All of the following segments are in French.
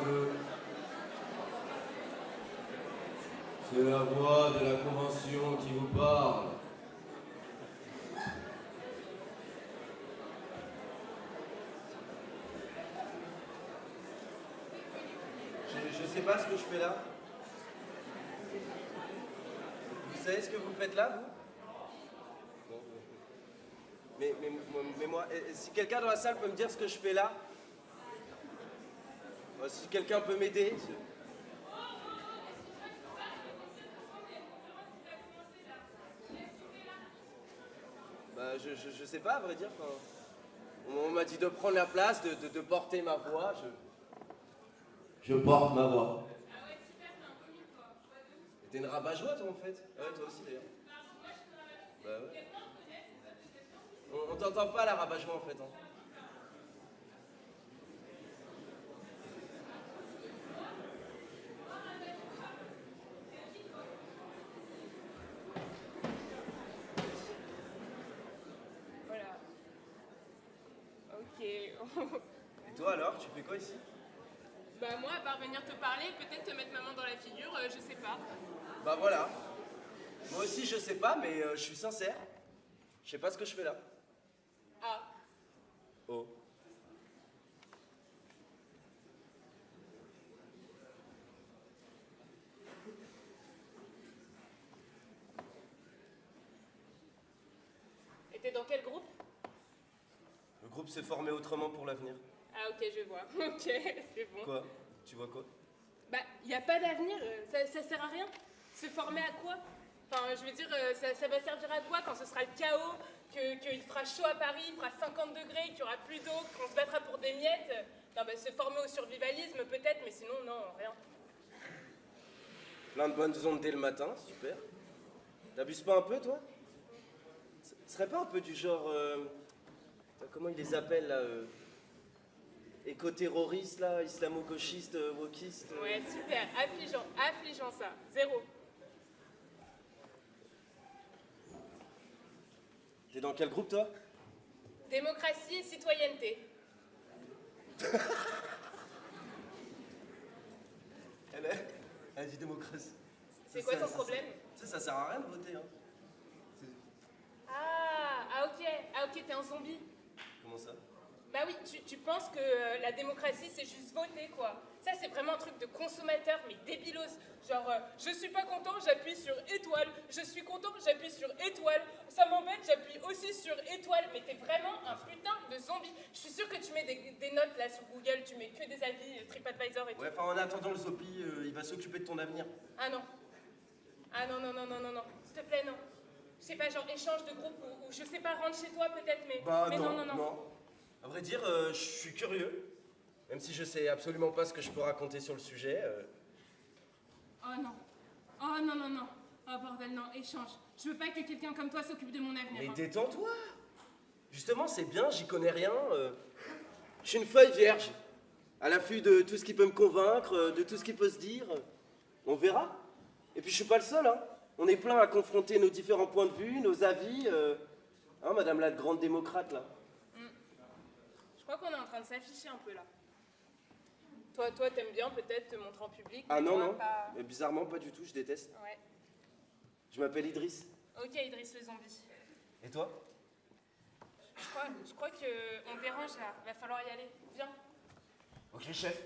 2. C'est la voix de la Convention qui vous parle. Je sais pas ce que je fais là. Vous savez ce que vous faites là, vous? Bon. Mais moi, si quelqu'un dans la salle peut me dire ce que je fais là, si quelqu'un peut m'aider. Bah, je sais pas, à vrai dire. Enfin, on m'a dit de prendre la place, de porter ma voix. Je porte ma voix. T'es une rabat-joie, toi, en fait. Ouais, toi aussi, d'ailleurs. Bah ouais. On t'entend pas, la rabat-joie, en fait. Hein. Voilà. Ok. Et toi, alors, tu fais quoi ici? Bah moi, à part venir te parler, peut-être te mettre ma main dans la figure, je sais pas. Bah voilà. Moi aussi, je sais pas, mais je suis sincère. Je sais pas ce que je fais là. Ah. Oh. Et t'es dans quel groupe? Le groupe s'est formé autrement pour l'avenir. Ah ok, je vois. Ok, c'est bon. Quoi? Tu vois quoi? Bah, y a pas d'avenir, ça sert à rien. Se former à quoi? Enfin, je veux dire, ça va servir à quoi quand ce sera le chaos, qu'il fera chaud à Paris, il fera 50 degrés, qu'il n'y aura plus d'eau, qu'on se battra pour des miettes? Non, bah, se former au survivalisme peut-être, mais sinon, non, rien. Plein de bonnes ondes dès le matin, super. T'abuses pas un peu, toi? Ce serait pas un peu du genre... comment ils les appellent, là éco-terroristes, là, islamo-gauchistes, wokistes Ouais, super, affligeant ça, 0. T'es dans quel groupe, toi? Démocratie et citoyenneté. Elle dit démocratie. C'est quoi ton problème? Tu sais, ça sert à rien de voter, hein. Ah ok, t'es un zombie. Comment ça? Bah oui, tu penses que la démocratie c'est juste voter quoi. Ça c'est vraiment un truc de consommateur mais débilos. Genre je suis pas content, j'appuie sur étoile. Je suis content, j'appuie sur étoile. Ça m'embête, j'appuie aussi sur étoile. Mais t'es vraiment un putain de zombie. Je suis sûre que tu mets des notes là sur Google, tu mets que des avis, TripAdvisor et tout. Ouais, enfin en attendant le Zopi, il va s'occuper de ton avenir. Ah non. Ah non, s'il te plaît non. Je sais pas, genre échange de groupe ou je sais pas, rentre chez toi peut-être, mais, Bah mais non. À vrai dire, je suis curieux. Même si je sais absolument pas ce que je peux raconter sur le sujet. Oh non. Oh bordel, non, échange. Je veux pas que quelqu'un comme toi s'occupe de mon avenir. Mais hein. détends-toi. Justement, c'est bien, j'y connais rien. Je suis une feuille vierge. À l'affût de tout ce qui peut me convaincre, de tout ce qui peut se dire. On verra. Et puis je suis pas le seul, hein. On est plein à confronter nos différents points de vue, nos avis. Hein, madame la grande démocrate, là. Je crois qu'on est en train de s'afficher un peu là. Toi, t'aimes bien peut-être te montrer en public. Ah mais non, moi, non. Pas... Mais bizarrement, pas du tout, je déteste. Ouais. Je m'appelle Idriss. Ok, Idriss le zombie. Et toi? Je crois qu'on dérange là. Va falloir y aller. Viens. Ok, chef.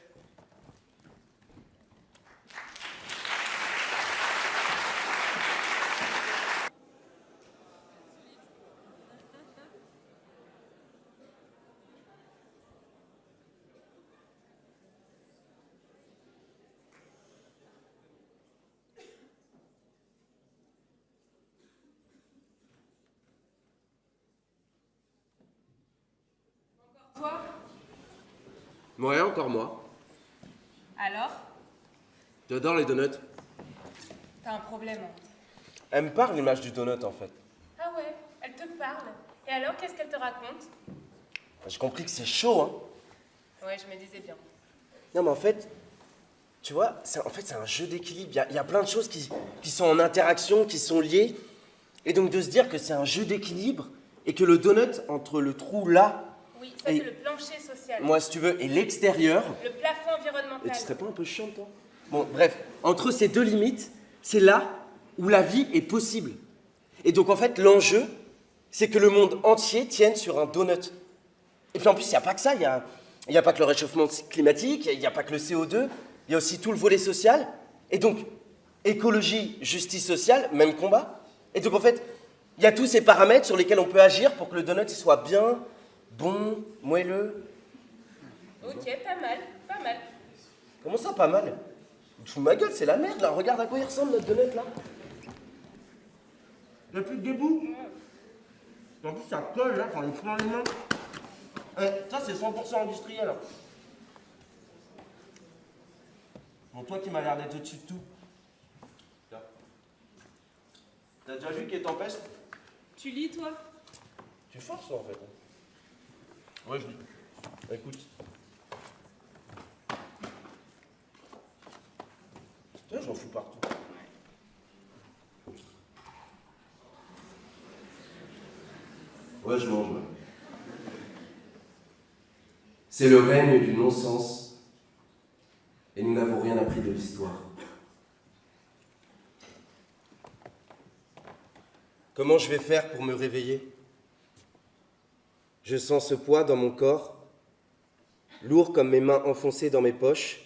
Toi? Ouais, encore moi. Alors? J'adore les donuts. T'as un problème. Hein. Elle me parle l'image du donut en fait. Ah ouais, elle te parle. Et alors, qu'est-ce qu'elle te raconte? J'ai compris que c'est chaud, hein. Ouais, je me disais bien. Non, mais en fait, tu vois, c'est un jeu d'équilibre. Il y a plein de choses qui sont en interaction, qui sont liées. Et donc de se dire que c'est un jeu d'équilibre et que le donut entre le trou là Oui, ça Et- c'est le plancher social. Moi, si tu veux, et l'extérieur. Le plafond environnemental. Et tu serais pas un peu chiant, toi? Bon, bref, entre ces deux limites, c'est là où la vie est possible. Et donc, en fait, l'enjeu, c'est que le monde entier tienne sur un donut. Et puis, en plus, il n'y a pas que ça. Il y a pas que le réchauffement climatique, il n'y a pas que le CO2, il y a aussi tout le volet social. Et donc, écologie, justice sociale, même combat. Et donc, en fait, il y a tous ces paramètres sur lesquels on peut agir pour que le donut il soit bien, bon, moelleux. Ok, pas mal, pas mal. Comment ça, pas mal? Tu te fous de ma gueule, c'est la merde là. Regarde à quoi il ressemble notre donut là. Il n'y a plus de débouts. En plus, ça colle là quand il prend les mains. Ça, c'est 100% industriel. Hein. Bon, toi qui m'as l'air d'être au-dessus de tout. Tiens. T'as déjà vu qu'il t'empeste? Tu lis toi? Tu forces toi, en fait. Hein. Ouais, je lis. Écoute. Tiens, j'en fous partout. Ouais, je mange. Ouais. C'est le règne du non-sens. Et nous n'avons rien appris de l'histoire. Comment je vais faire pour me réveiller? Je sens ce poids dans mon corps, lourd comme mes mains enfoncées dans mes poches.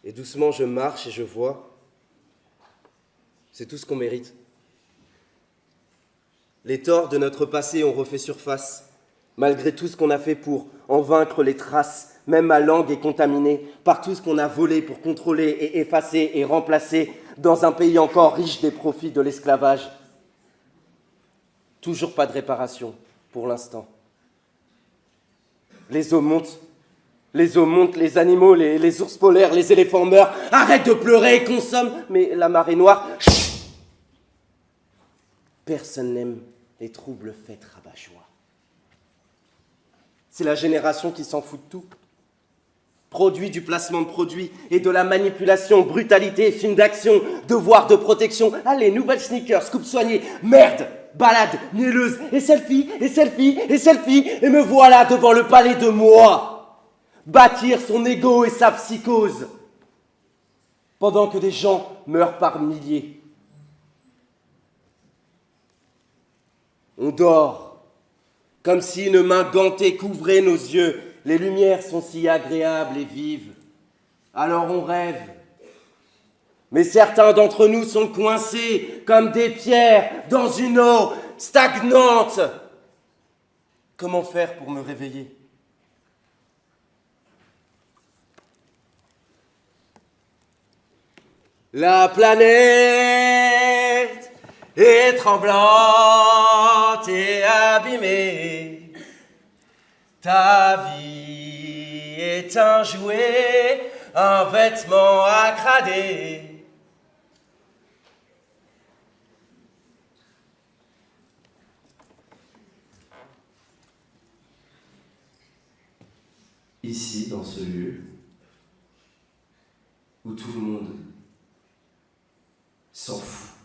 Et doucement je marche et je vois. C'est tout ce qu'on mérite. Les torts de notre passé ont refait surface, malgré tout ce qu'on a fait pour en vaincre les traces. Même ma langue est contaminée par tout ce qu'on a volé pour contrôler et effacer et remplacer dans un pays encore riche des profits de l'esclavage. Toujours pas de réparation, pour l'instant. Les eaux montent, les animaux, les ours polaires, les éléphants meurent. Arrête de pleurer et consomme. Mais la marée noire, chut. Personne n'aime les troubles faits rabat-joie. C'est la génération qui s'en fout de tout. Produit du placement de produits et de la manipulation, brutalité, film d'action, devoir de protection. Allez, nouvelles sneakers, scoop soigné, merde, balade, mielleuse, et selfie, et selfie, et selfie, et me voilà devant le palais de moi. Bâtir son ego et sa psychose. Pendant que des gens meurent par milliers. On dort, comme si une main gantée couvrait nos yeux. Les lumières sont si agréables et vives. Alors on rêve. Mais certains d'entre nous sont coincés comme des pierres dans une eau stagnante. Comment faire pour me réveiller? La planète est tremblante et abîmée. Ta vie est un jouet, un vêtement à crader. Ici, dans ce lieu, où tout le monde s'en fout.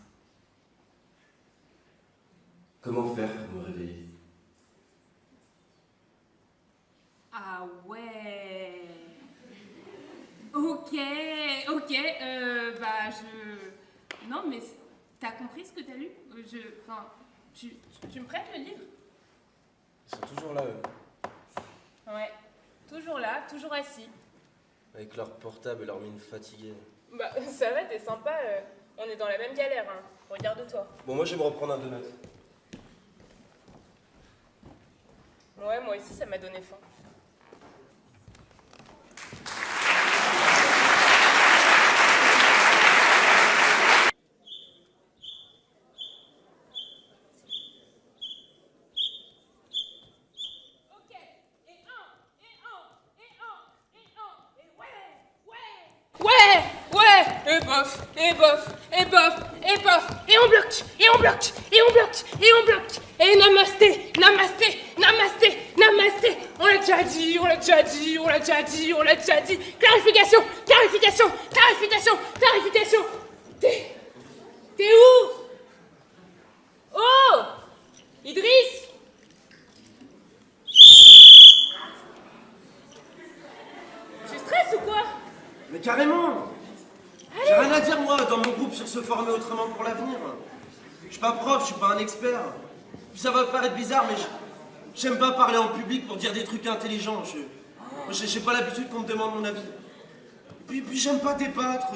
Comment faire pour me réveiller? Ah ouais. Ok, bah je... Non mais t'as compris ce que t'as lu? Enfin, tu me prêtes le livre? Ils sont toujours là, eux. Ouais, toujours là, toujours assis. Avec leur portable et leur mine fatiguée. Bah ça va, t'es sympa, on est dans la même galère, hein. Regarde-toi. Bon, moi je vais me reprendre un donut. Ouais, moi aussi ça m'a donné faim. Et bof, et bof, et bof, et bof, et on bloque, et on bloque, et on bloque, et on bloque, et namasté, namasté, namasté, namasté, on l'a déjà dit, on l'a déjà dit, on l'a déjà dit, on l'a déjà dit, clarification, clarification, clarification, clarification, t'es où? Oh, Idriss? Mais carrément. J'ai rien à dire, moi, dans mon groupe, sur se former autrement pour l'avenir. Je suis pas prof, je suis pas un expert. Puis ça va paraître bizarre, mais j'aime pas parler en public pour dire des trucs intelligents. J'ai pas l'habitude qu'on me demande mon avis. Puis j'aime pas débattre,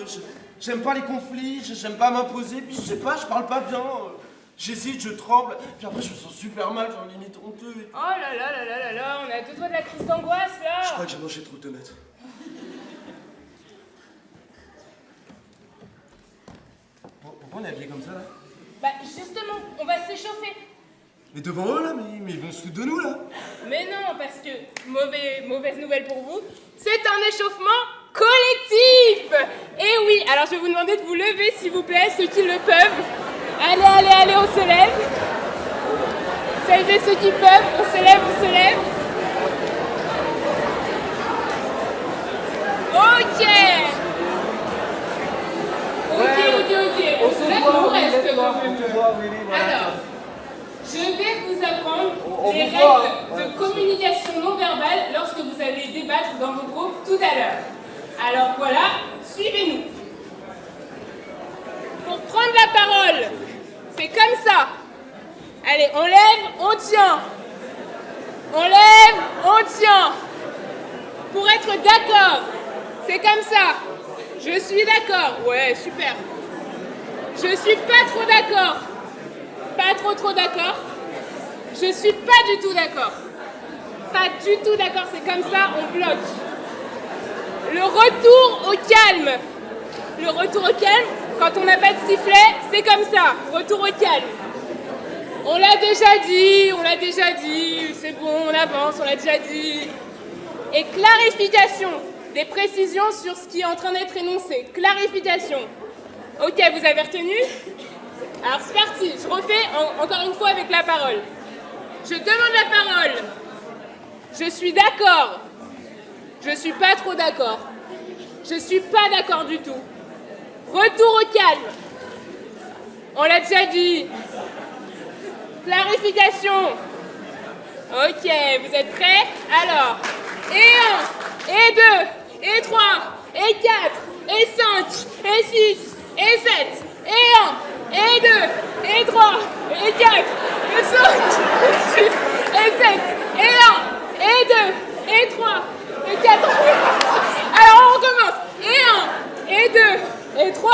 j'aime pas les conflits, j'aime pas m'imposer, puis je sais pas, je parle pas bien. J'hésite, je tremble, puis après je me sens super mal, genre limite honteux. Oh là là là là là là, on a deux doigts de la crise d'angoisse là. Je crois que j'ai mangé trop de tomates. Pourquoi on est habillé comme ça là? Bah justement, on va s'échauffer. Mais devant eux là, mais ils vont se foutre de nous là. Mais non, parce que, mauvaise nouvelle pour vous, c'est un échauffement collectif. Et oui, alors je vais vous demander de vous lever s'il vous plaît, ceux qui le peuvent. Allez, allez, allez, on se lève. Celles et ceux qui peuvent, on se lève, on se lève. Ok. Ok. On se lève, on reste quand même. Alors, je vais vous apprendre les règles de communication non verbale lorsque vous allez débattre dans vos groupes tout à l'heure. Alors voilà, suivez-nous. Pour prendre la parole, c'est comme ça. Allez, on lève, on tient. On lève, on tient. Pour être d'accord, c'est comme ça. Je suis d'accord. Ouais, super. Je suis pas trop d'accord. Pas trop d'accord. Je suis pas du tout d'accord. Pas du tout d'accord, c'est comme ça, on bloque. Le retour au calme. Le retour au calme, quand on n'a pas de sifflet, c'est comme ça. Retour au calme. On l'a déjà dit, c'est bon, on avance, on l'a déjà dit. Et clarification, des précisions sur ce qui est en train d'être énoncé. Clarification. Ok, vous avez retenu? Alors c'est parti, je refais encore une fois avec la parole. Je demande la parole. Je suis d'accord. Je suis pas trop d'accord. Je suis pas d'accord du tout. Retour au calme. On l'a déjà dit. Clarification. Ok, vous êtes prêts? Alors, et 1, et 2, et 3, et 4, et 5, et 6, et 7, et 1, et 2, et 3, et 4, et 5, et 6, et 7, et 1, et 2, et 3, et 4. Alors on recommence. Et 1, et 2, et 3,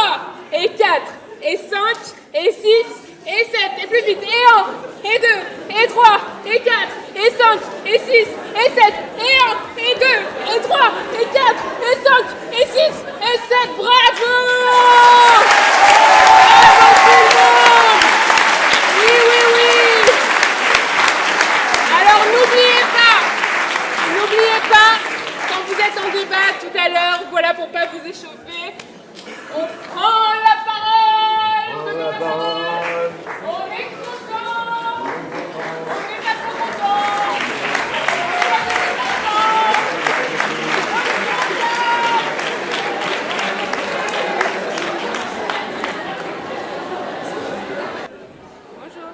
et 4, et 5, et 6, et 7, et plus vite. Et 1, et 2, et 3, et 4, et 5, et 6, et 7, et 1, et 2, et 3, et 4, et 5, et 6, et 7. Bravo! Bravo tout le monde! Oui, oui, oui! Alors n'oubliez pas, quand vous êtes en débat tout à l'heure, voilà pour pas vous échauffer, on prend la parole! On donne la parole! On est content! On est pas trop content! Bonjour.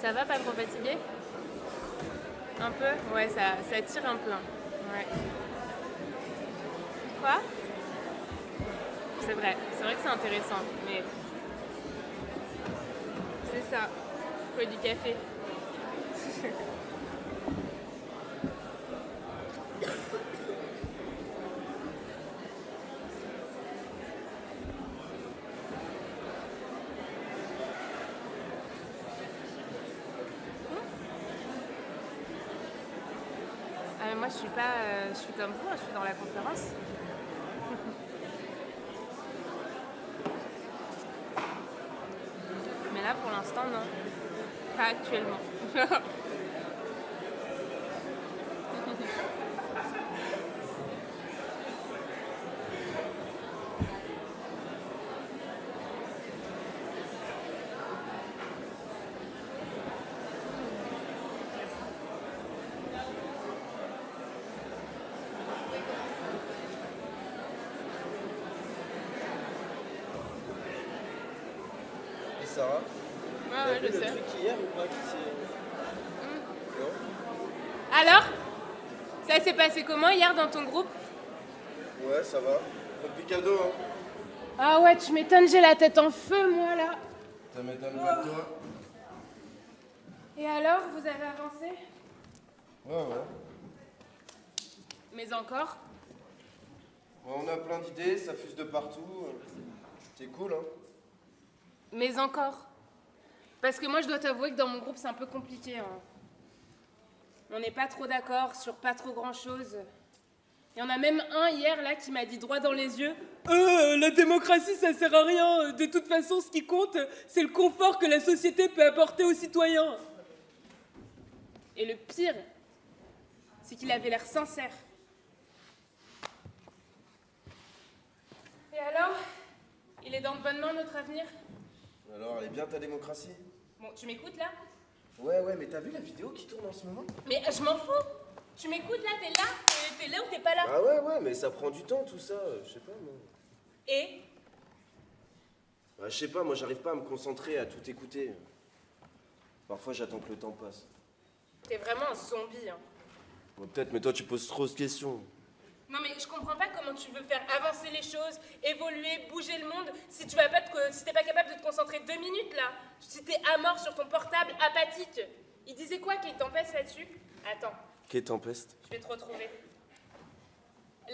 Ça va, pas trop fatigué? Un peu? Ouais, ça tire un peu. Ouais. Quoi? C'est vrai que c'est intéressant, mais c'est ça. Faut du café. Ah, mais moi je suis comme vous, je suis dans la conférence. Mais là pour l'instant non, pas actuellement. Et Sarah? Ouais, je sais. Le truc hier ou pas qui s'est... Non? alors? Ça s'est passé comment hier dans ton groupe? Ouais, ça va. Pas de cadeau, hein. Ah ouais, tu m'étonnes, j'ai la tête en feu, moi, là. Ça m'étonne pas de toi. Et alors, vous avez avancé? Ouais. Mais encore? Ouais, on a plein d'idées, ça fuse de partout. C'est cool, hein. Mais encore? Parce que moi, je dois t'avouer que dans mon groupe, c'est un peu compliqué, hein. On n'est pas trop d'accord sur pas trop grand-chose. Il y en a même un hier, là, qui m'a dit droit dans les yeux « La démocratie, ça sert à rien. De toute façon, ce qui compte, c'est le confort que la société peut apporter aux citoyens. » Et le pire, c'est qu'il avait l'air sincère. Et alors? Il est dans de bonnes mains, notre avenir? Alors, elle est bien ta démocratie? Bon, tu m'écoutes, là? Ouais, mais t'as vu la vidéo qui tourne en ce moment? Mais je m'en fous. Tu m'écoutes, là? T'es là ou t'es pas là? Ah ouais, mais ça prend du temps, tout ça. Je sais pas, moi. Et? Bah, je sais pas, moi, j'arrive pas à me concentrer, à tout écouter. Parfois, j'attends que le temps passe. T'es vraiment un zombie, hein. Bon, peut-être, mais toi, tu poses trop de questions. Non mais je comprends pas comment tu veux faire avancer les choses, évoluer, bouger le monde, si tu vas pas si t'es pas capable de te concentrer 2 minutes là, si t'es à mort sur ton portable, apathique. Il disait quoi Kate Tempest là-dessus? Attends, Quelle tempeste? je vais te retrouver.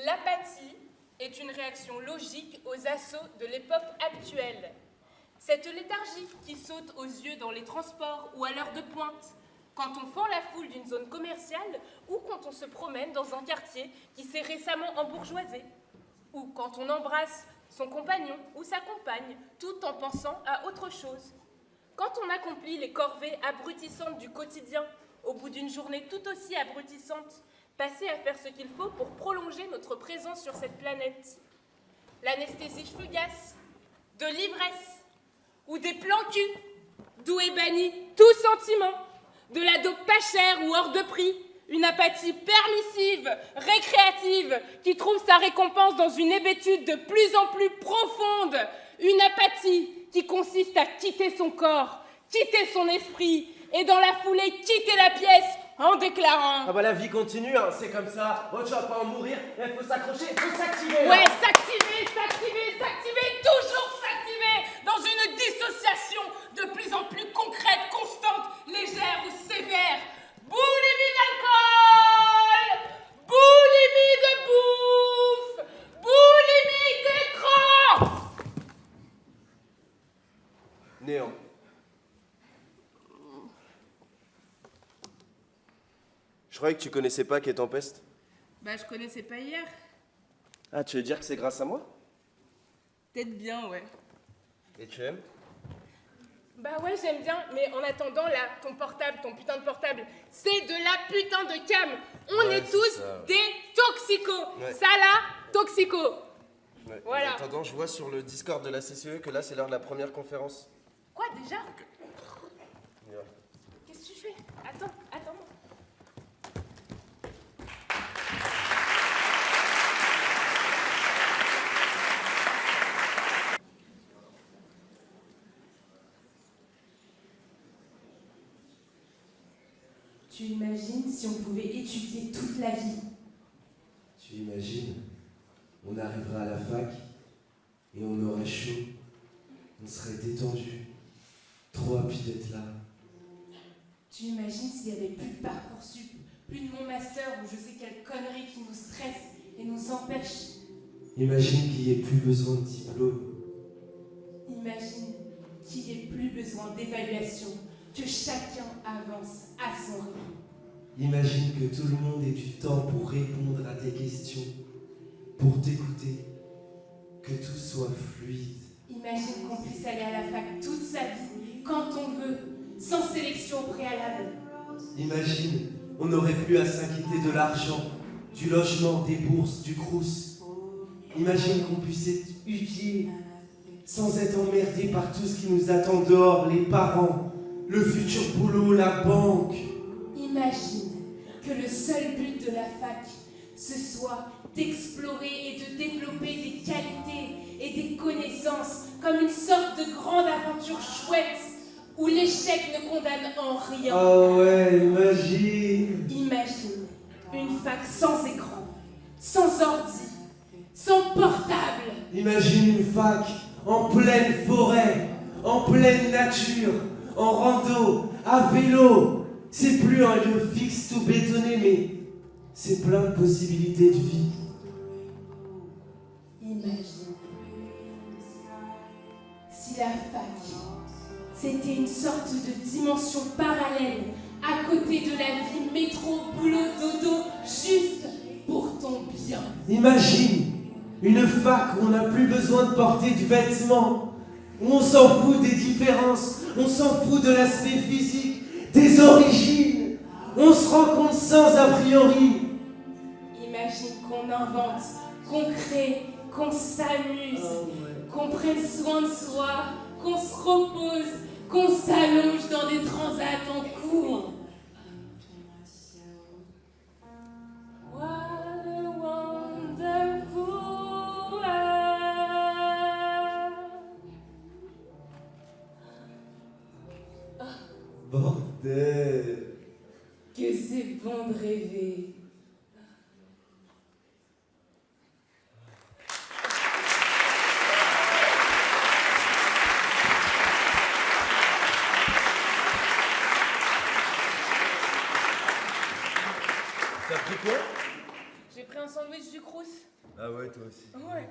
L'apathie est une réaction logique aux assauts de l'époque actuelle. Cette léthargie qui saute aux yeux dans les transports ou à l'heure de pointe, quand on fend la foule d'une zone commerciale ou quand on se promène dans un quartier qui s'est récemment embourgeoisé, ou quand on embrasse son compagnon ou sa compagne tout en pensant à autre chose. Quand on accomplit les corvées abrutissantes du quotidien au bout d'une journée tout aussi abrutissante, passer à faire ce qu'il faut pour prolonger notre présence sur cette planète. L'anesthésie fugace, de l'ivresse ou des plans cul, d'où est banni tout sentiment, de la dope pas chère ou hors de prix, une apathie permissive, récréative, qui trouve sa récompense dans une hébétude de plus en plus profonde, une apathie qui consiste à quitter son corps, quitter son esprit, et dans la foulée quitter la pièce en déclarant... Ah bah la vie continue, hein, c'est comme ça. Oh, tu vas pas en mourir, il faut s'accrocher, il faut s'activer. Ouais, s'activer, toujours s'activer, dans une dissociation de plus en plus concrète, constante, légère ou sévère. Boulimie d'alcool, boulimie de bouffe, boulimie d'écran. Néant. Je croyais que tu connaissais pas Quai Tempest. Bah, je connaissais pas hier. Ah, tu veux dire que c'est grâce à moi? Peut-être bien, ouais. Et tu aimes? Bah ouais, j'aime bien, mais en attendant, là, ton portable, ton putain de portable, c'est de la putain de cam. On Ouais, est c'est tous ça. des toxicos. Ouais. Ça là, toxico. Ouais. Voilà. En attendant, je vois sur le Discord de la CCE que là, c'est l'heure de la première conférence. Quoi, déjà? Ouais. Qu'est-ce que tu fais? Attends. Tu imagines si on pouvait étudier toute la vie? Tu imagines, on arrivera à la fac et on aurait chaud, on serait détendu, trop happy d'être là. Tu imagines s'il n'y avait plus de Parcoursup, plus de mon master ou je sais quelle connerie qui nous stresse et nous empêche? Imagine qu'il n'y ait plus besoin de diplôme. Imagine qu'il n'y ait plus besoin d'évaluation, que chacun avance à son rythme. Imagine que tout le monde ait du temps pour répondre à tes questions, pour t'écouter, que tout soit fluide. Imagine qu'on puisse aller à la fac toute sa vie, quand on veut, sans sélection au préalable. Imagine, on n'aurait plus à s'inquiéter de l'argent, du logement, des bourses, du crous. Imagine qu'on puisse être utile, sans être emmerdé par tout ce qui nous attend dehors, les parents, le futur boulot, la banque. Imagine que le seul but de la fac, ce soit d'explorer et de développer des qualités et des connaissances comme une sorte de grande aventure chouette où l'échec ne condamne en rien. Ah ouais, imagine. Imagine Une fac sans écran, sans ordi, sans portable. Imagine une fac en pleine forêt, en pleine nature, en rando, à vélo. C'est plus un lieu fixe tout bétonné, mais c'est plein de possibilités de vie. Imagine si la fac, c'était une sorte de dimension parallèle à côté de la vie, métro, boulot, dodo, juste pour ton bien. Imagine une fac où on n'a plus besoin de porter de vêtements, où on s'en fout des différences, on s'en fout de l'aspect physique, des origines, on se rencontre sans a priori. Imagine qu'on invente, qu'on crée, qu'on s'amuse, qu'on prenne soin de soi, qu'on se repose, qu'on s'allonge dans des transats en cours. What a wonderful world. Bordel. Que c'est bon de rêver. T'as pris quoi? J'ai pris un sandwich du Crous. Ah ouais, toi aussi. Ouais.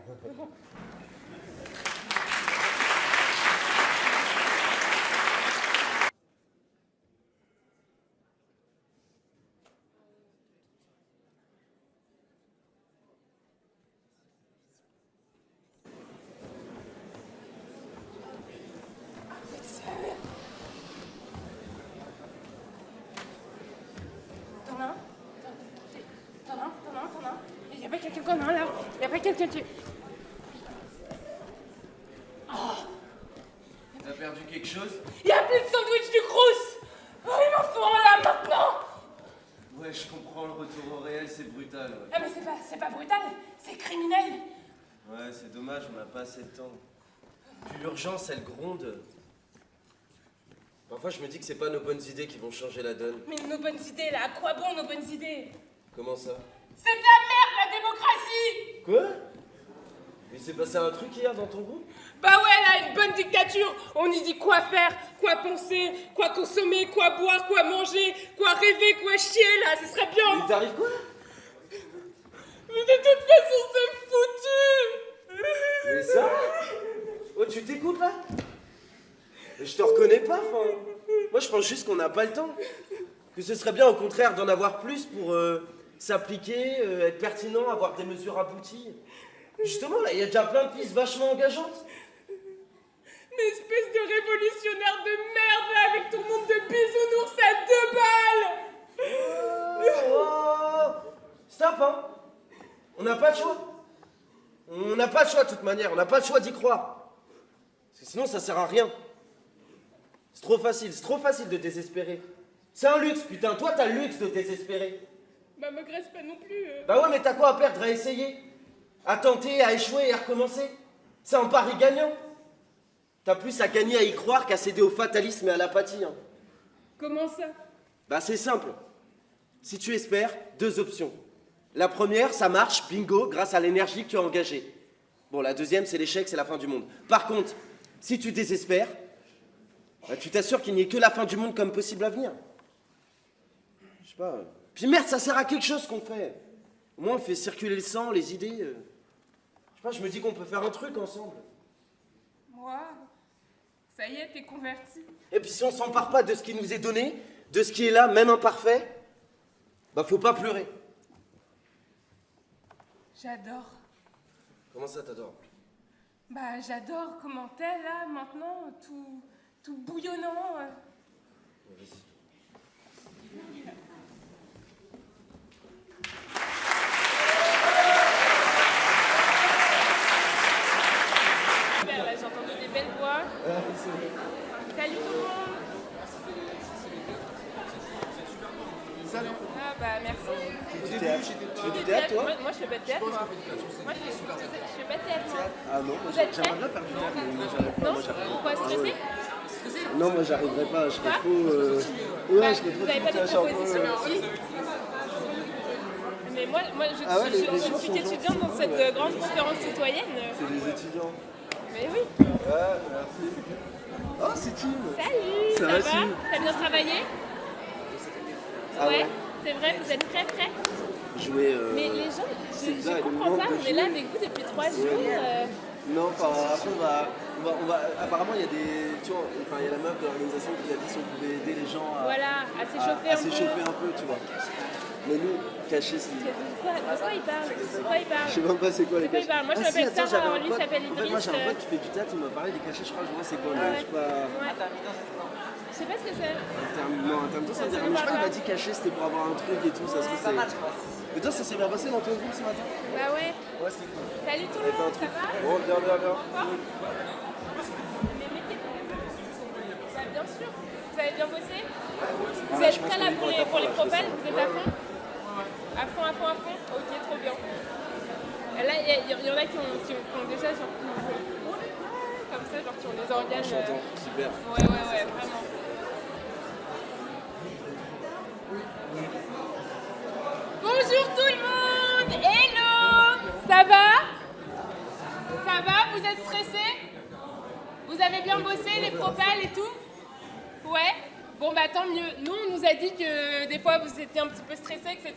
T'en as un? Il y a pas quelqu'un qu'on a là? Il y a pas quelqu'un qui... T'as perdu quelque chose? Il y a plus de sandwich du Crous! Oh, il m'en faut un là maintenant! Ouais, je comprends, le retour au réel, c'est brutal. Ouais, Ah mais c'est pas brutal, c'est criminel! ouais, c'est dommage, on n'a pas assez de temps. Puis l'urgence, elle gronde. Parfois, je me dis que c'est pas nos bonnes idées qui vont changer la donne. Mais nos bonnes idées là, à quoi bon nos bonnes idées? Comment ça? C'est de la merde la démocratie! Quoi? Il s'est passé un truc hier dans ton groupe? Bah ouais là, une bonne dictature! On y dit quoi faire, quoi penser, quoi consommer, quoi boire, quoi manger, quoi rêver, quoi chier là, ce serait bien! Il t'arrive quoi? Mais de toute façon c'est foutu! Mais ça? Oh, tu t'écoutes là? Je te reconnais pas, enfin. Moi, je pense juste qu'on n'a pas le temps. Que ce serait bien, au contraire, d'en avoir plus pour s'appliquer, être pertinent, avoir des mesures abouties. Justement, là, il y a déjà plein de pistes vachement engageantes. Une espèce de révolutionnaire de merde là, avec ton monde de bisounours à 2 balles! Oh, stop, hein. On n'a pas de choix. On n'a pas de choix de toute manière, on n'a pas le choix d'y croire. Parce que sinon, ça sert à rien. C'est trop facile de désespérer. C'est un luxe, putain, toi t'as le luxe de désespérer. Bah me graisse pas non plus. Bah ouais, mais t'as quoi à perdre à essayer? À tenter, à échouer et à recommencer? C'est un pari gagnant. T'as plus à gagner à y croire qu'à céder au fatalisme et à l'apathie. Hein. Comment ça? Bah c'est simple. Si tu espères, 2 options. La première, ça marche, bingo, grâce à l'énergie que tu as engagée. Bon, la deuxième, c'est l'échec, c'est la fin du monde. Par contre, si tu désespères, bah, tu t'assures qu'il n'y ait que la fin du monde comme possible à venir. Je sais pas. Puis merde, ça sert à quelque chose qu'on fait. Au moins, on fait circuler le sang, les idées. Je sais pas, je me dis qu'on peut faire un truc ensemble. Moi, ça y est, t'es converti. Et puis si on s'empare pas de ce qui nous est donné, de ce qui est là, même imparfait, bah faut pas pleurer. J'adore. Comment ça, t'adores? Bah j'adore comment t'es là, maintenant, tout bouillonnant. Super, là j'ai entendu des belles voix. Salut tout le monde. Salut. Ah bah merci. Tu fais du théâtre, toi? Moi je fais pas de théâtre, moi. Moi je fais pas de théâtre, moi. Ah non, Vous êtes prêts? j'aimerais bien faire du théâtre, mais j'arrive pas. Non? Moi, j'arrive Pourquoi stressé? Non, moi j'arriverai pas, je serais Quoi? trop... Bah, Ouais, je serais trop vous avez pas de tout à chaque fois, proposition? Si. mais moi je Ah ouais, les gens suis sont qu'étudiante dans gentils, cette ouais. grande conférence citoyenne. C'est des étudiants. Mais oui. Ouais, merci. Oh, c'est Kim. Salut, Ça ça va, va? Sim? T'as bien travaillé? Ah ouais. C'est vrai, vous êtes prêts? Jouer. Mais les gens, c'est je ça, le comprends monde pas, de on est là jouer. avec vous depuis 3 jours. Non, enfin, après, on va. Apparemment, il y a des. Tu vois, enfin, il y a la meuf de l'organisation qui a dit si on pouvait aider les gens à. Voilà, à s'échauffer à un peu. s'échauffer un peu, tu vois. Mais nous, cachés, c'est. De quoi il parle? De quoi il parle? Je sais même pas c'est quoi les De quoi il cachets. parle? Moi, je Ah, si, m'appelle attends, Sarah, j'avais un lui pote- s'appelle En fait, moi, j'ai un Idriss. pote qui fait du théâtre, il m'a parlé des cachets, je crois, je vois c'est quoi, mais je sais pas. Ouais. Je sais pas ce que c'est. Non, en termes de ça, Ça mais veut je crois qu'il pas. m'a dit caché, c'était pour avoir un truc et tout, ça se trouve, c'est. Mais toi, ça s'est bien passé dans ton groupe ce matin? Bah ouais. Ouais, c'était cool. Salut tout On le a fait un monde, ça truc. va? Bon, bien. Mais bah, bien sûr. Vous avez bien bossé? Vous Ouais, êtes je pense prêts là qu'on pour est les, bon, pour les là, je propales? fais ça. Vous êtes à fond? À fond? Ok, trop bien. Là, il y en a qui ont déjà genre comme ça, genre qui ont des organes. Chantant, super. Ouais, vraiment. Bonjour tout le monde! Hello! Ça va? Ça va? Vous êtes stressés? Vous avez bien bossé les propales et tout? Ouais? Bon bah tant mieux. Nous on nous a dit que des fois vous étiez un petit peu stressés, etc.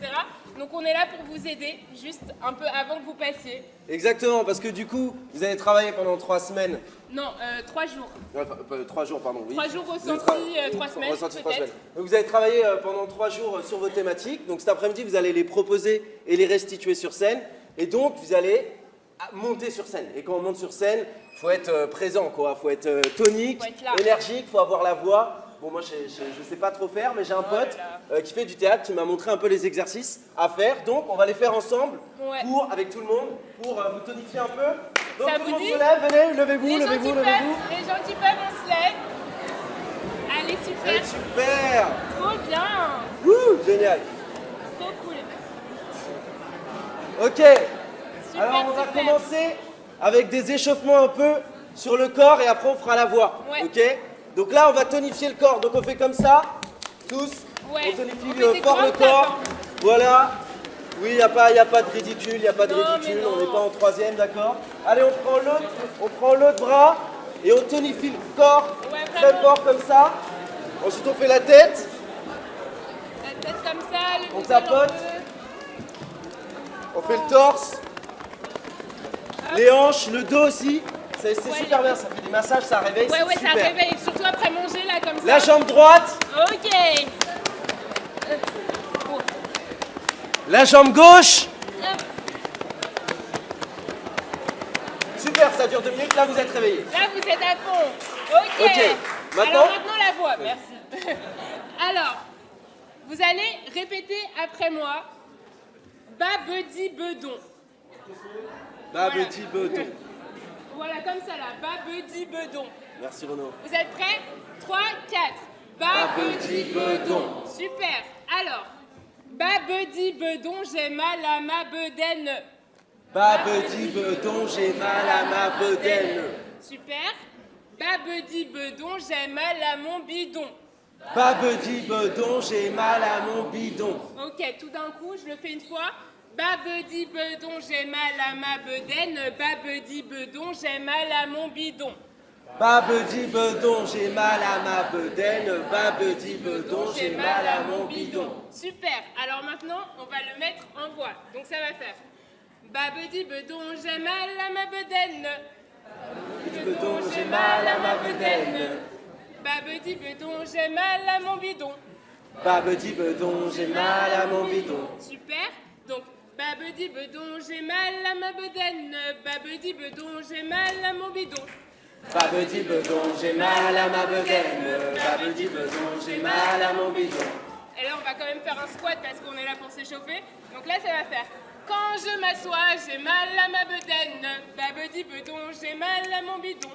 Donc on est là pour vous aider, juste un peu avant que vous passiez. Exactement, parce que du coup, vous avez travaillé pendant 3 semaines. Non, 3 jours. Ouais, 3 jours, pardon. Oui. 3 jours Vous avez ressentis, 3 semaines ressentis 3 peut-être. semaines. Donc vous avez travaillé pendant 3 jours sur vos thématiques. Donc cet après-midi, vous allez les proposer et les restituer sur scène. Et donc vous allez monter sur scène. Et quand on monte sur scène, il faut être présent, quoi. Il faut être tonique, Faut être là. énergique, il faut avoir la voix. Bon, moi, je sais pas trop faire, mais j'ai un pote qui fait du théâtre, qui m'a montré un peu les exercices à faire. Donc, on va les faire ensemble, Ouais. avec tout le monde, pour vous tonifier un peu. Donc, Ça tout vous le monde dit? se lève, venez, levez-vous, Les gens qui levez-vous, peuvent, levez-vous. on se lève. Allez, super. Allez, super. Trop bien. Wouh, génial. Trop cool. Ok, Super, alors on va super. commencer avec des échauffements un peu sur le corps et après on fera la voix. Ouais. Ok. Donc là, on va tonifier le corps. Donc on fait comme ça, tous. Ouais. On tonifie On fait des fort le grandes corps. tapes, hein. Voilà. Oui, il n'y a pas de ridicule, il n'y a pas de Non, ridicule. mais non. On n'est pas en troisième, d'accord. Allez, on prend l'autre bras et on tonifie le corps Ouais, très vraiment. fort comme ça. Ensuite, on fait la tête. La tête comme ça, le On visage tapote. un peu. On fait le torse. Les hanches, le dos aussi. C'est Ouais, super bien, ça fait des massages, ça réveille. Ouais, c'est ouais, ça super. réveille. Surtout après manger là comme ça. La jambe droite, Ok. Oh. la jambe gauche. Hop. Super, ça dure 2 minutes, là vous êtes réveillé. Là, vous êtes à fond. Ok. Ok. Maintenant Alors maintenant la voix, merci. Alors, vous allez répéter après moi. Babedi bedon. Babedi bedon. Voilà, comme ça là. Babedi bedon. Merci Renaud. Vous êtes prêts? 3, 4. Babedi bedon. Super. Alors, babedi bedon, j'ai mal à ma bedaine. Babedi bedon, j'ai mal à ma bedaine. Super. Babedi bedon, j'ai mal à mon bidon. Babedi bedon, j'ai mal à mon bidon. Ok, tout d'un coup, je le fais une fois. Babedi bedon, j'ai mal à ma bedaine. Babedi bedon, j'ai mal à mon bidon. Babedi bedon, j'ai mal à ma bedaine. Babedi bedon, j'ai mal à mon bidon. Super. Alors maintenant, on va le mettre en voix. Donc ça va faire. Babedi bedon, j'ai mal à ma bedaine. Bedon, j'ai mal à ma bedaine. Babedi bedon, j'ai mal à mon bidon. Babedi bedon, j'ai mal à mon bidon. Super. Donc, babedi bedon, j'ai mal à ma bedaine. Babedi bedon, j'ai mal à mon bidon. Babedi bedon, j'ai mal à ma bedaine. Babedi bedon, j'ai mal à mon bidon. Et là, on va quand même faire un squat parce qu'on est là pour s'échauffer. Donc là, ça va faire. Quand je m'assois, j'ai mal à ma bedaine. Babedi bedon, j'ai mal à mon bidon.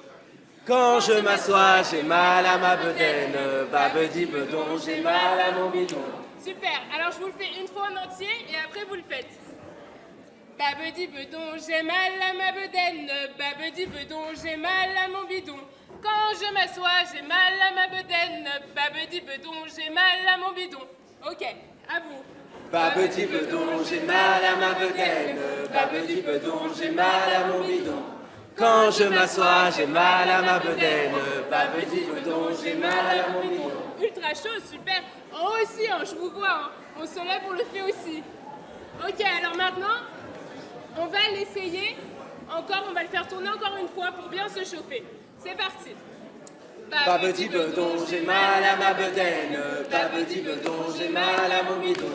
Quand je m'assois, j'ai mal à ma bedaine. Babedi bedon, j'ai mal à mon bidon. Super. Alors, je vous le fais une fois en entier et après, vous le faites. Babedi bedon, j'ai mal à ma bedaine. Babedi bedon, j'ai mal à mon bidon. Quand je m'assois, j'ai mal à ma bedaine. Babedi bedon, j'ai mal à mon bidon. Ok, à vous. Babedi bedon, j'ai mal à ma bedaine. Babedi bedon, j'ai mal à mon bidon. Quand je m'assois, j'ai mal à ma bedaine. Babedi bedon, j'ai mal à mon bidon. Ultra chaud, super. En haut aussi, hein, je vous vois. Hein. On se lève, on le fait aussi. Ok, alors maintenant, on va l'essayer. Encore, on va le faire tourner encore une fois pour bien se chauffer. C'est parti. Babedi bedon, j'ai mal à ma bedaine. Babedi bedon, j'ai mal à mon bidon.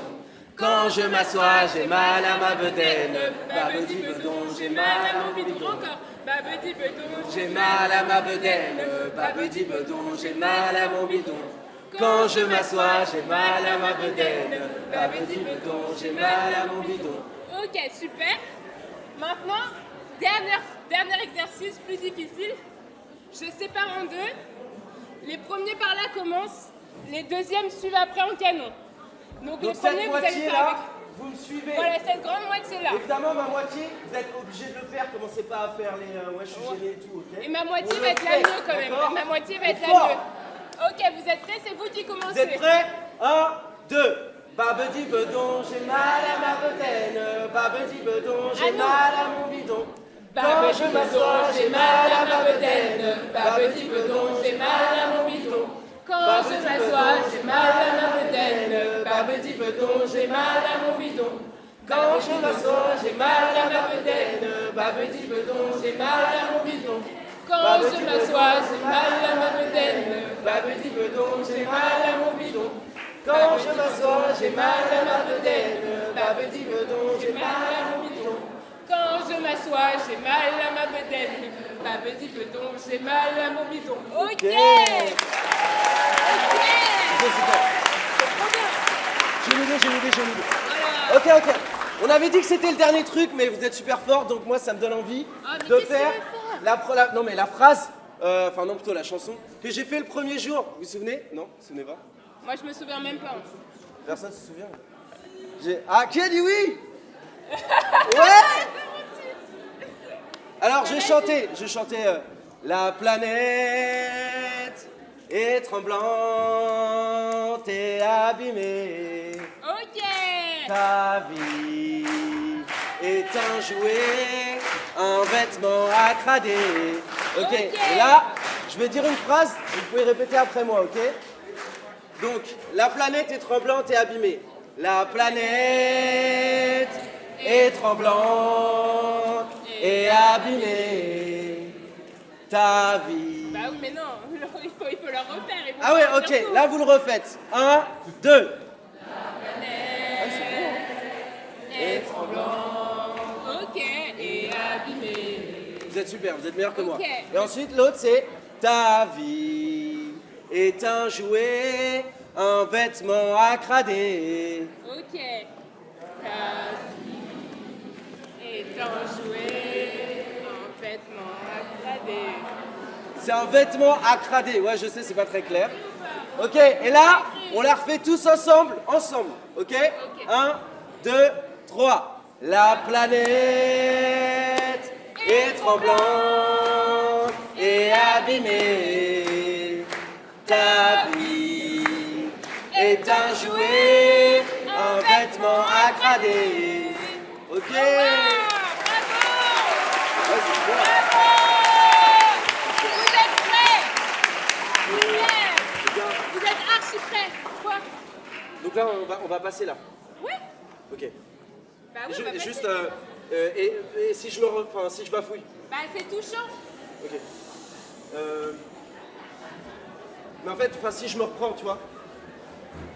Quand je m'assois, j'ai mal à ma bedaine. Babedi bedon, j'ai mal à mon bidon. Encore. Babedi bedon, J'ai mal à ma bedaine. Babedi bedon, j'ai mal à mon bidon. Quand je m'assois, j'ai mal à ma bedaine. Babedi bedon, j'ai mal à mon bidon. Ok, super. Maintenant, dernier exercice plus difficile. Je sépare en deux. Les premiers par là commencent. Les deuxièmes suivent après en canon. Donc les Donc premiers, cette vous allez moitié faire avec... là, vous me suivez. Voilà, cette grande moitié-là. Évidemment, ma moitié, vous êtes obligé de le faire. Commencez pas à faire les. Ouais, je suis gêné et tout, ok? Et ma moitié On va le être la fait, mieux quand même. d'accord? Ma moitié va Et être la fort. mieux. Ok, vous êtes prêts? C'est vous qui commencez. Vous êtes prêts? 1, 2. Babedi bedon, j'ai mal à ma bedaine. Babedi bedon, j'ai Ah non. mal à mon bidon. Quand Babedi je bedon, m'assois, j'ai mal à ma bedaine. Babedi bedon, j'ai mal à mon bidon. Quand je m'assois, j'ai mal à ma bedaine. Babedi bedon, j'ai mal à mon bidon. Quand je m'assois, j'ai mal à ma bedaine. Babedi bedon, j'ai mal à mon bidon. Quand je m'assois, j'ai mal à ma bedaine. Babedi bedon, j'ai mal à mon bidon. Quand je m'assois, j'ai mal à ma bedaine. Babedi bedon, j'ai mal à mon bidon. Quand je m'assois, j'ai mal à ma bedaine. Babedi bedon, j'ai mal à mon bidon. Ok. C'est super. J'ai une idée. Voilà. Ok. On avait dit que c'était le dernier truc, mais vous êtes super fort, donc moi ça me donne envie Ah, mais de qu'est-ce faire que tu non mais la phrase, enfin non plutôt la chanson que j'ai fait le premier jour. Vous vous souvenez? Non, vous vous souvenez pas? Moi, je me souviens même pas. Personne se souvient. Qui a dit oui? Ouais. Alors je chantais la planète est tremblante et abîmée. Ok. Ta vie est un jouet, un vêtement à crader. Ok, et là, je vais dire une phrase, vous pouvez répéter après moi, ok? Donc, la planète est tremblante et abîmée. La planète est tremblante et abîmée. Ta vie. Bah oui, mais non, il faut le refaire. Ah ouais, ok, là vous le refaites. 1, 2. Et tremblant. Ok, et abîmé. Vous êtes super, vous êtes meilleur que moi. Ok. Et ensuite, l'autre, c'est ta vie est un jouet, un vêtement à crader. Ok. Ta vie est un jouet, un vêtement à crader. C'est un vêtement à crader. Ouais, je sais, c'est pas très clair. Ok, et là, on la refait tous ensemble. Ok? 1, 2, 3. La planète est tremblante et abîmée. Ta vie est un jouet, un vêtement à crader. Ok? Bravo! Ouais, c'est bien. Vous êtes prêts? Super! Vous êtes archi prêts. Quoi? Donc là, on va passer là. Ouais? Ok. Bah oui, on va passer. Juste, et si je si je bafouille. Bah c'est touchant. Ok. Mais en fait, si je me reprends, tu vois.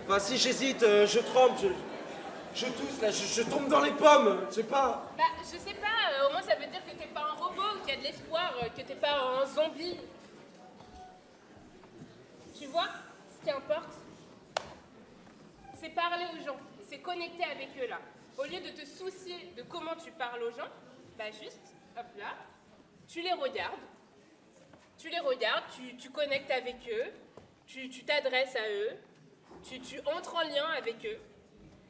Enfin, si j'hésite, je tremble, je tousse, là, je tombe dans les pommes, je sais pas. Bah je sais pas, au moins ça veut dire que t'es pas un robot, qu'il y a de l'espoir, que t'es pas un zombie. Tu vois, ce qui importe, c'est parler aux gens, c'est connecter avec eux là. Au lieu de te soucier de comment tu parles aux gens, bah juste, hop là, tu les regardes, tu connectes avec eux, tu t'adresses à eux, tu entres en lien avec eux.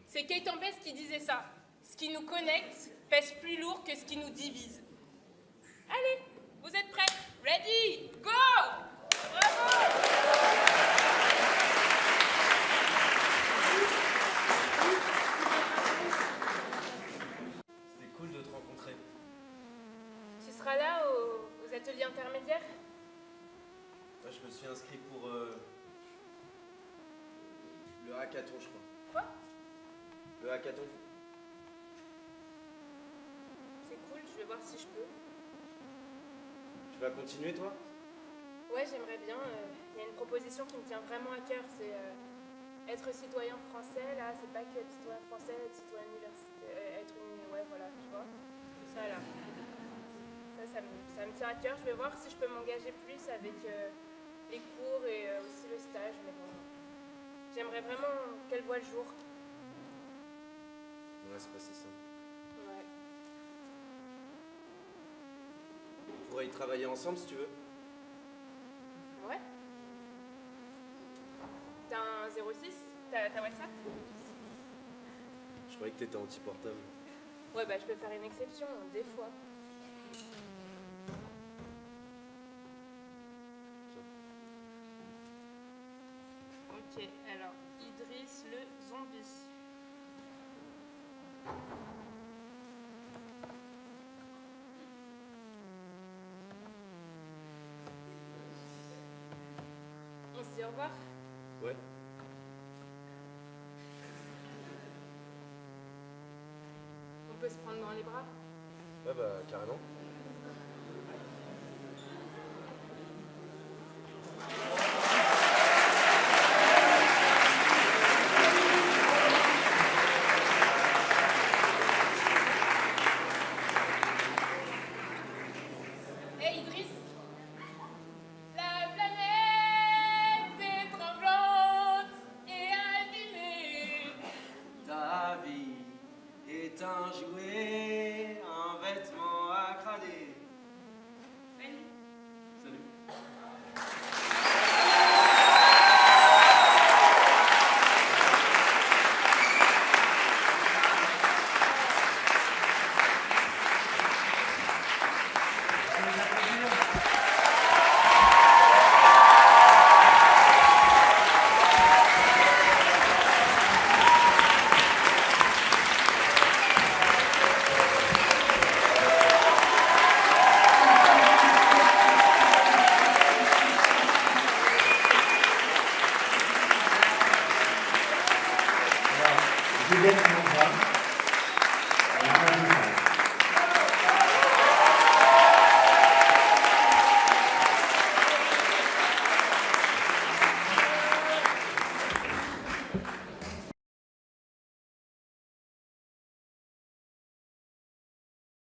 C'est Gaëtan Bess qui disait ça. Ce qui nous connecte pèse plus lourd que ce qui nous divise. Allez, vous êtes prêts? Ready? Go! Bravo! intermédiaire? Moi, je me suis inscrit pour le hackathon, je crois. Quoi? Le hackathon. C'est cool, je vais voir si je peux. Tu vas continuer, toi? Ouais, j'aimerais bien. Il y a une proposition qui me tient vraiment à cœur, c'est être citoyen français, là, c'est pas que être citoyen français, être citoyen universitaire, ouais, voilà, tu vois. Ça, là. Ça me tient à cœur. Je vais voir si je peux m'engager plus avec les cours et aussi le stage, mais bon. J'aimerais vraiment qu'elle voie le jour. Ouais, c'est pas si simple. Ouais. On pourrait y travailler ensemble si tu veux. Ouais. T'as un 06? T'as WhatsApp? Je croyais que t'étais anti-portable. Ouais, bah je peux faire une exception, des fois. Ok, alors, Idriss le zombie. On se dit au revoir? Ouais. On peut se prendre dans les bras? Ouais, bah, carrément. Hey Idriss, la planète est tremblante et abîmée. Ta vie est un jouet, un vêtement à crader. Salut. Salut.